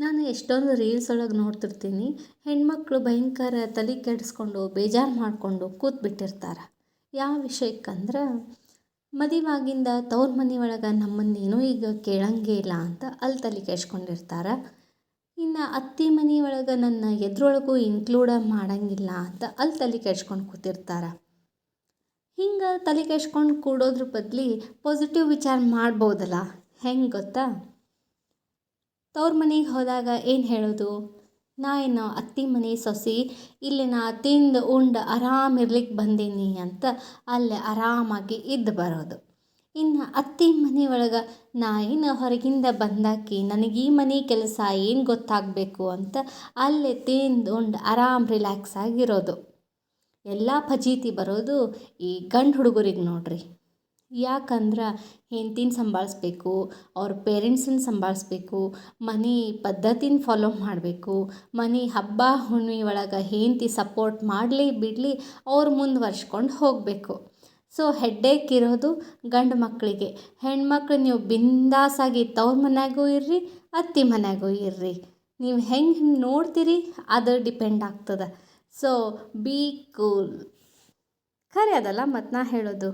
ನಾನು ಎಷ್ಟೊಂದು ರೀಲ್ಸ್ ಒಳಗೆ ನೋಡ್ತಿರ್ತೀನಿ. ಹೆಣ್ಮಕ್ಳು ಭಯಂಕರ ತಲೆ ಕೆಡಿಸ್ಕೊಂಡು ಬೇಜಾರು ಮಾಡಿಕೊಂಡು ಕೂತ್ಬಿಟ್ಟಿರ್ತಾರೆ. ಯಾವ ವಿಷಯಕ್ಕಂದ್ರೆ ಮದುವಾಗಿಂದ ತವ್ರ ಮನೆ ಒಳಗೆ ನಮ್ಮನ್ನೇನೂ ಈಗ ಕೇಳಂಗೇ ಇಲ್ಲ ಅಂತ ಅಲ್ಲಿ ತಲೆ ಕೆಡ್ಸ್ಕೊಂಡಿರ್ತಾರೆ. ಇನ್ನು ಅತ್ತೆ ಮನೆ ಒಳಗೆ ನನ್ನ ಎದ್ರೊಳಗೂ ಇನ್ಕ್ಲೂಡ ಮಾಡಂಗಿಲ್ಲ ಅಂತ ಅಲ್ಲಿ ತಲೆ ಕೆಡ್ಸ್ಕೊಂಡು ಕೂತಿರ್ತಾರೆ. ಹಿಂಗೆ ತಲೆ ಕೆಡ್ಸ್ಕೊಂಡು ಕೂಡೋದ್ರ ಬದಲಿ ಪಾಸಿಟಿವ್ ವಿಚಾರ ಮಾಡ್ಬೋದಲ್ಲ. ಹೆಂಗೆ ಗೊತ್ತಾ? ತವ್ರ ಮನೆಗೆ ಹೋದಾಗ ಏನು ಹೇಳೋದು, ನಾ ಏನು ಅತ್ತೆ ಮನೆ ಸೊಸೆ, ಇಲ್ಲಿ ನಾ ತಿಂದು ಉಂಡು ಆರಾಮಿರ್ಲಿಕ್ಕೆ ಬಂದೀನಿ ಅಂತ ಅಲ್ಲೇ ಆರಾಮಾಗಿ ಇದ್ದು ಬರೋದು. ಇನ್ನು ಅತ್ತೆ ಮನೆ ಒಳಗೆ ನಾ ಏನು ಹೊರಗಿಂದ ಬಂದಾಕಿ, ನನಗೆ ಈ ಮನೆ ಕೆಲಸ ಏನು ಗೊತ್ತಾಗಬೇಕು ಅಂತ ಅಲ್ಲೇ ತಿಂದು ಉಂಡು ಆರಾಮ್ ರಿಲ್ಯಾಕ್ಸ್ ಆಗಿರೋದು. ಎಲ್ಲ ಫಜೀತಿ ಬರೋದು ಈ ಗಂಡು ಹುಡುಗರಿಗೆ ನೋಡ್ರಿ. ಯಾಕಂದ್ರೆ ಹೆಂಡ್ತಿನ ಸಂಭಾಳಿಸ್ಬೇಕು, ಅವ್ರ ಪೇರೆಂಟ್ಸನ್ನ ಸಂಭಾಳಿಸ್ಬೇಕು, ಮನೆ ಪದ್ಧತಿನ ಫಾಲೋ ಮಾಡಬೇಕು, ಮನೆ ಹಬ್ಬ ಹುಣ್ಣಿಮೆ ಒಳಗೆ ಹೆಂಡ್ತಿ ಸಪೋರ್ಟ್ ಮಾಡಲಿ ಬಿಡಲಿ ಅವ್ರು ಮುಂದುವರ್ಸ್ಕೊಂಡು ಹೋಗಬೇಕು. ಸೊ ಹೆಡ್ಡೇಕ್ ಇರೋದು ಗಂಡು ಮಕ್ಕಳಿಗೆ. ಹೆಣ್ಮಕ್ಳು ನೀವು ಬಿಂದಾಸಾಗಿ ತವ್ರ ಮನ್ಯಾಗೂ ಇರ್ರಿ, ಅತ್ತೆ ಮನ್ಯಾಗೂ ಇರ್ರಿ. ನೀವು ಹೆಂಗೆ ನೋಡ್ತೀರಿ ಅದು ಡಿಪೆಂಡ್ ಆಗ್ತದೆ. So B cool. ಖರೆ ಅದಲ್ಲ ಮತ್ತು ನಾ ಹೇಳೋದು.